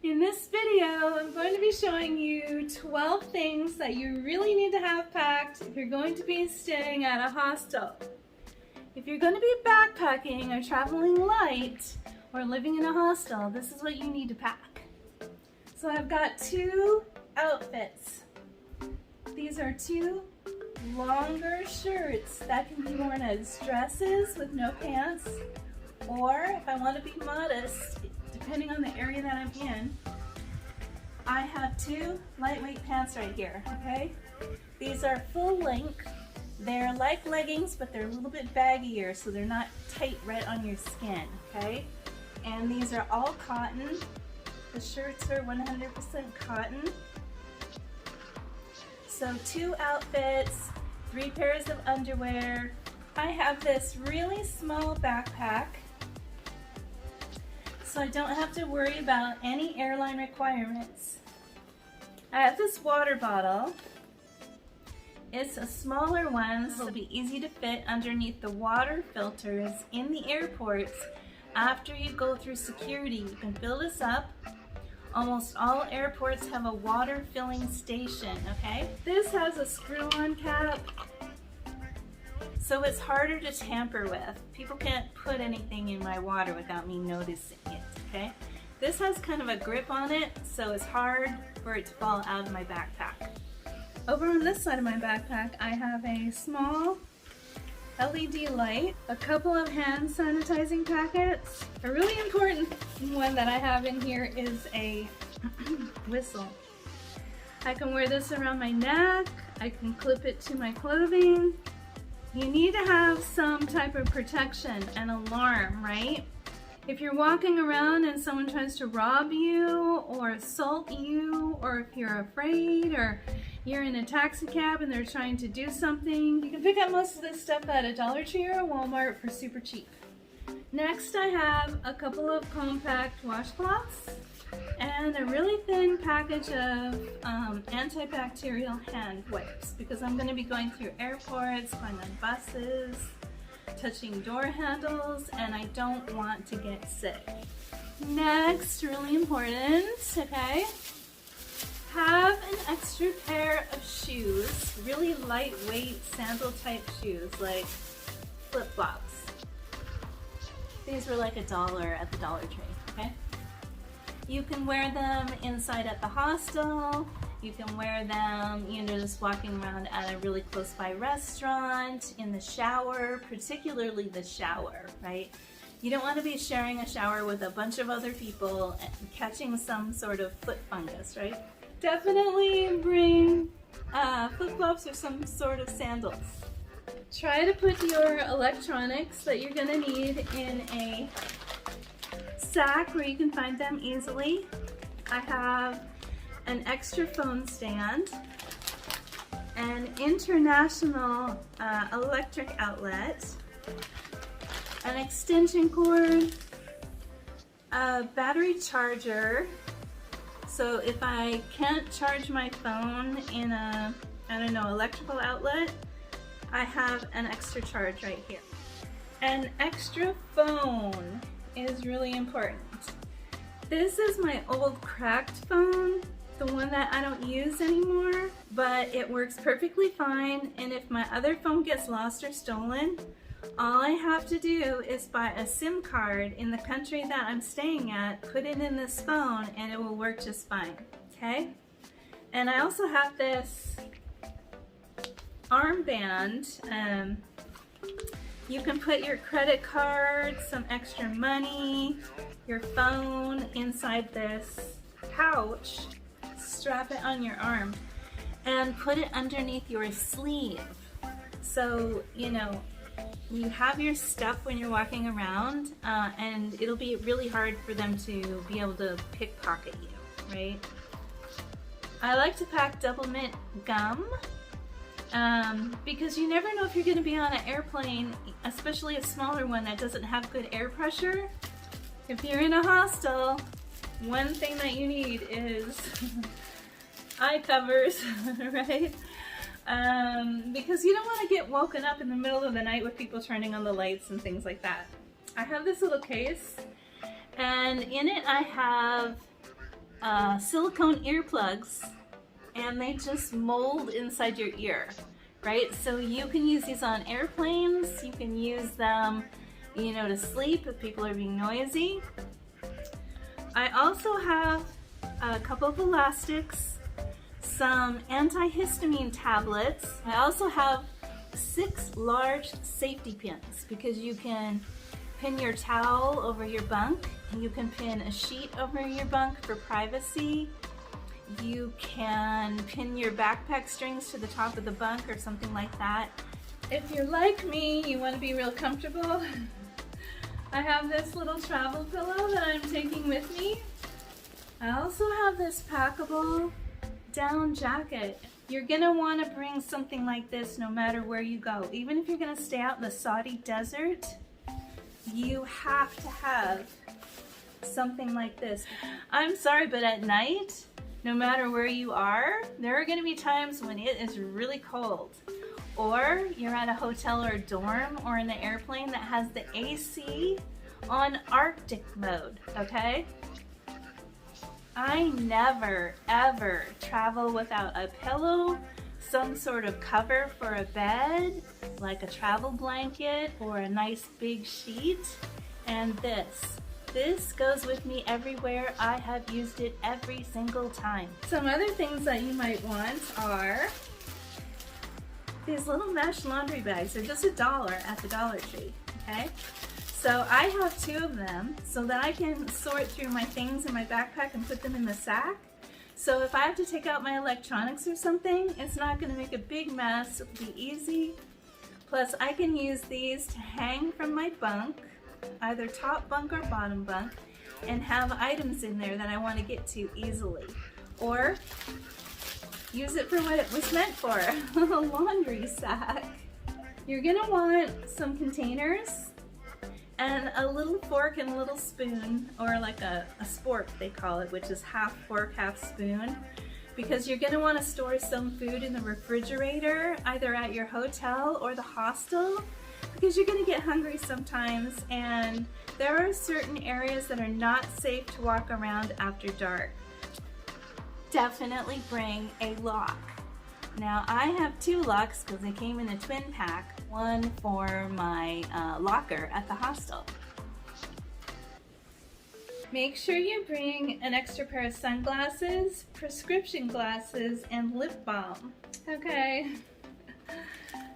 In this video, I'm going to be showing you 12 things that you really need to have packed if you're going to be staying at a hostel. If you're going to be backpacking or traveling light or living in a hostel, this is what you need to pack. So I've got two outfits. These are two longer shirts that can be worn as dresses with no pants, or if I want to be modest, depending on the area that I'm in, I have two lightweight pants right here, okay? These are full length. They're like leggings, but they're a little bit baggier, so they're not tight right on your skin, okay? And these are all cotton. The shirts are 100% cotton. So two outfits, 3 pairs of underwear. I have this really small backpack, so I don't have to worry about any airline requirements. I have this water bottle. It's a smaller one, so it'll be easy to fit underneath the water filters in the airports. After you go through security, you can fill this up. Almost all airports have a water filling station, okay? This has a screw-on cap, so it's harder to tamper with. People can't put anything in my water without me noticing it, okay? This has kind of a grip on it, so it's hard for it to fall out of my backpack. Over on this side of my backpack, I have a small LED light, a couple of hand sanitizing packets. A really important one that I have in here is a whistle. I can wear this around my neck, I can clip it to my clothing. You need to have some type of protection, an alarm, right? If you're walking around and someone tries to rob you or assault you, or if you're afraid, or you're in a taxi cab and they're trying to do something, you can pick up most of this stuff at a Dollar Tree or a Walmart for super cheap. Next, I have a couple of compact washcloths and a really thin package of antibacterial hand wipes, because I'm going to be going through airports, going on buses, touching door handles, and I don't want to get sick. Next, really important, okay? Have an extra pair of shoes, really lightweight sandal type shoes, like flip-flops. These were like $1 at the Dollar Tree, okay? You can wear them inside at the hostel. You can wear them, just walking around at a really close by restaurant, in the shower, particularly the shower, right? You don't want to be sharing a shower with a bunch of other people and catching some sort of foot fungus, right? Definitely bring flip-flops or some sort of sandals. Try to put your electronics that you're going to need in a sack where you can find them easily. I have an extra phone stand, an international electric outlet, an extension cord, a battery charger. So if I can't charge my phone in a, electrical outlet, I have an extra charge right here. An extra phone is really important. This is my old cracked phone, the one that I don't use anymore, but it works perfectly fine, and if my other phone gets lost or stolen, all I have to do is buy a SIM card in the country that I'm staying at, put it in this phone, and it will work just fine, okay? And I also have this armband. You can put your credit card, some extra money, your phone inside this pouch, strap it on your arm, and put it underneath your sleeve. So, you have your stuff when you're walking around, and it'll be really hard for them to be able to pickpocket you, right? I like to pack double mint gum, because you never know if you're going to be on an airplane, especially a smaller one that doesn't have good air pressure. If you're in a hostel, one thing that you need is eye covers, right? Because you don't want to get woken up in the middle of the night with people turning on the lights and things like that. I have this little case, and in it I have silicone earplugs, and they just mold inside your ear, right? So you can use these on airplanes, you can use them, you know, to sleep if people are being noisy. I also have a couple of elastics, some antihistamine tablets. I also have 6 large safety pins because you can pin your towel over your bunk, and you can pin a sheet over your bunk for privacy. You can pin your backpack strings to the top of the bunk or something like that. If you're like me, you want to be real comfortable, I have this little travel pillow that I'm taking with me. I also have this packable down jacket. You're gonna want to bring something like this no matter where you go. Even if you're gonna stay out in the Saudi desert, you have to have something like this. I'm sorry, but at night, no matter where you are, there are gonna be times when it is really cold. Or you're at a hotel or a dorm or in an airplane that has the AC on Arctic mode, okay? I never, ever travel without a pillow, some sort of cover for a bed, like a travel blanket or a nice big sheet, and this. This goes with me everywhere. I have used it every single time. Some other things that you might want are these little mesh laundry bags. They're just $1 at the Dollar Tree, okay? So I have 2 of them so that I can sort through my things in my backpack and put them in the sack. So if I have to take out my electronics or something, it's not going to make a big mess. It'll be easy. Plus I can use these to hang from my bunk, either top bunk or bottom bunk, and have items in there that I want to get to easily. Or use it for what it was meant for, a laundry sack. You're going to want some containers and a little fork and a little spoon, or like a spork they call it, which is half fork, half spoon, because you're going to want to store some food in the refrigerator, either at your hotel or the hostel, because you're going to get hungry sometimes, and there are certain areas that are not safe to walk around after dark. Definitely bring a lock. Now I have 2 locks because they came in a twin pack, one for my locker at the hostel. Make sure you bring an extra pair of sunglasses, prescription glasses, and lip balm. Okay.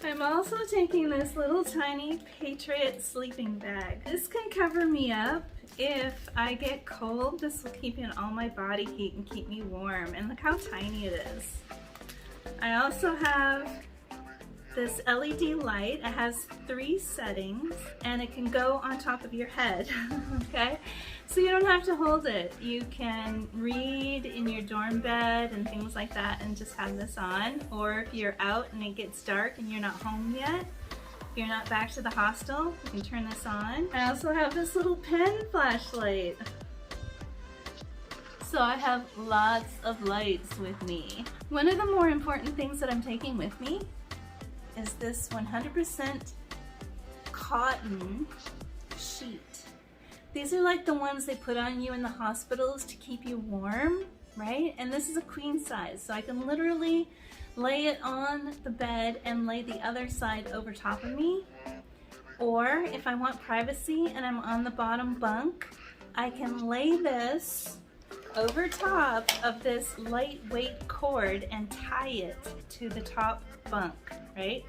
I'm also taking this little tiny Patriot sleeping bag. This can cover me up if I get cold. This will keep in all my body heat and keep me warm. And look how tiny it is. I also have this LED light. It has 3 settings and it can go on top of your head, okay? So you don't have to hold it. You can read in your dorm bed and things like that and just have this on. Or if you're out and it gets dark and you're not home yet, if you're not back to the hostel, you can turn this on. I also have this little pen flashlight. So I have lots of lights with me. One of the more important things that I'm taking with me is this 100% cotton sheet. These are like the ones they put on you in the hospitals to keep you warm, right? And this is a queen size, so I can literally lay it on the bed and lay the other side over top of me. Or if I want privacy and I'm on the bottom bunk, I can lay this over top of this lightweight cord and tie it to the top bunk, right?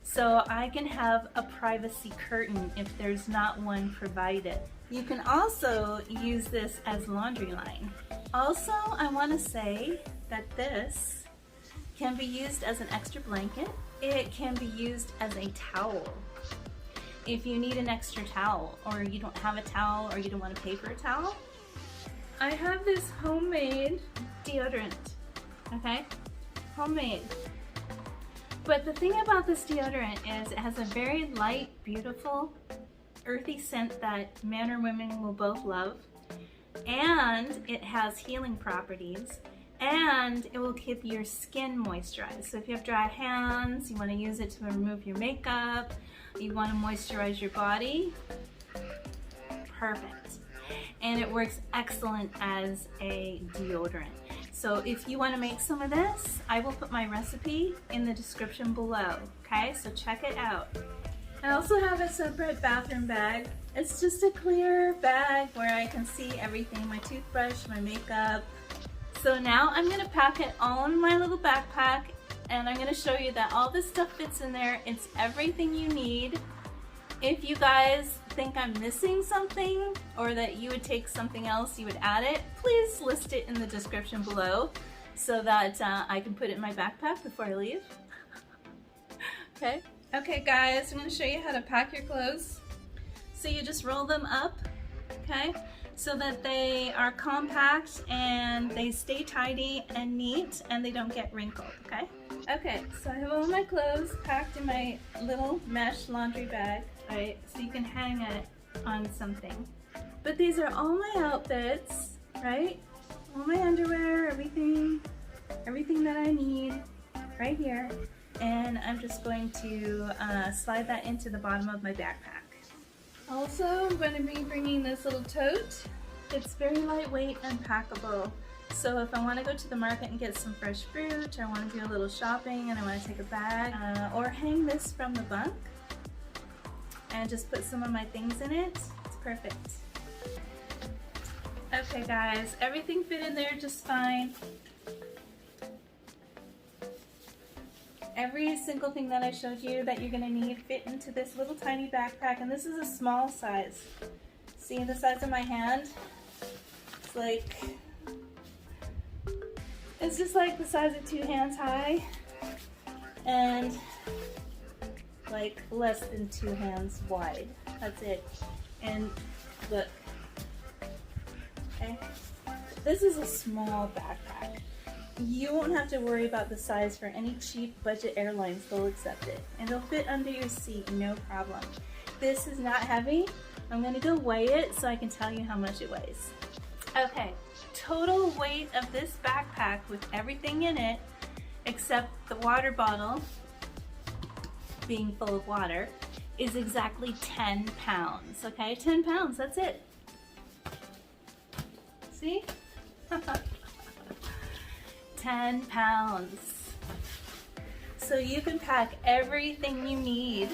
So I can have a privacy curtain if there's not one provided. You can also use this as laundry line. Also, I want to say that this can be used as an extra blanket. It can be used as a towel. If you need an extra towel, or you don't have a towel, or you don't want to pay for a towel, I have this homemade deodorant, okay? Homemade. But the thing about this deodorant is it has a very light, beautiful, earthy scent that men or women will both love. And it has healing properties. And it will keep your skin moisturized. So if you have dry hands, you want to use it to remove your makeup, you want to moisturize your body, perfect. and it works excellent as a deodorant. So if you want to make some of this, I will put my recipe in the description below, okay? So check it out. I also have a separate bathroom bag. It's just a clear bag where I can see everything, my toothbrush, my makeup. So now I'm gonna pack it all in my little backpack, and I'm gonna show you that all this stuff fits in there. It's everything you need. If you guys think I'm missing something or that you would take something else, you would add it, please list it in the description below so that I can put it in my backpack before I leave. Okay? Okay guys, I'm going to show you how to pack your clothes. So you just roll them up, okay, so that they are compact and they stay tidy and neat and they don't get wrinkled, okay? Okay, so I have all my clothes packed in my little mesh laundry bag, right, so you can hang it on something. But these are all my outfits, right? All my underwear, everything that I need right here. And I'm just going to slide that into the bottom of my backpack. Also, I'm going to be bringing this little tote. It's very lightweight and packable. So if I want to go to the market and get some fresh fruit, or I want to do a little shopping and I want to take a bag, or hang this from the bunk and just put some of my things in it, it's perfect. Okay guys, everything fit in there just fine. Every single thing that I showed you that you're going to need fit into this little tiny backpack, and this is a small size. See the size of my hand? It's just like the size of 2 hands high and like less than 2 hands wide. That's it. And look, okay? This is a small backpack. You won't have to worry about the size for any cheap budget airlines. They'll accept it. And it'll fit under your seat, no problem. This is not heavy. I'm gonna go weigh it so I can tell you how much it weighs. Okay, total weight of this backpack with everything in it, except the water bottle being full of water, is exactly 10 pounds, okay? 10 pounds, that's it. See? 10 pounds. So you can pack everything you need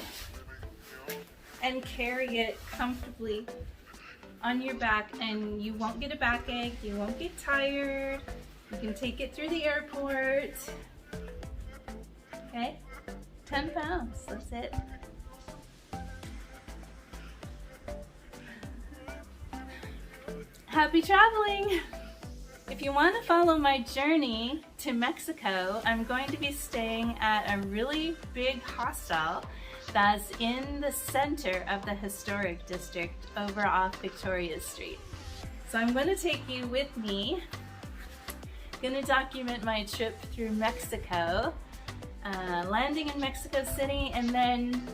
and carry it comfortably on your back, and you won't get a backache, you won't get tired, you can take it through the airport. Okay? 10 pounds, that's it. Happy traveling! If you want to follow my journey to Mexico, I'm going to be staying at a really big hostel that's in the center of the historic district over off Victoria Street. So I'm going to take you with me. I'm going to document my trip through Mexico, landing in Mexico City, and then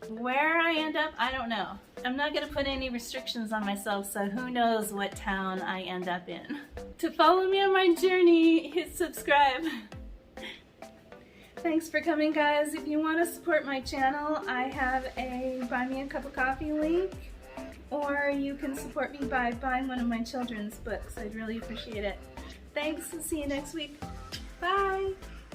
where I end up, I don't know. I'm not going to put any restrictions on myself, so who knows what town I end up in. To follow me on my journey, hit subscribe. Thanks for coming, guys. If you want to support my channel, I have a Buy Me a Cup of Coffee link, or you can support me by buying one of my children's books. I'd really appreciate it. Thanks, and see you next week. Bye!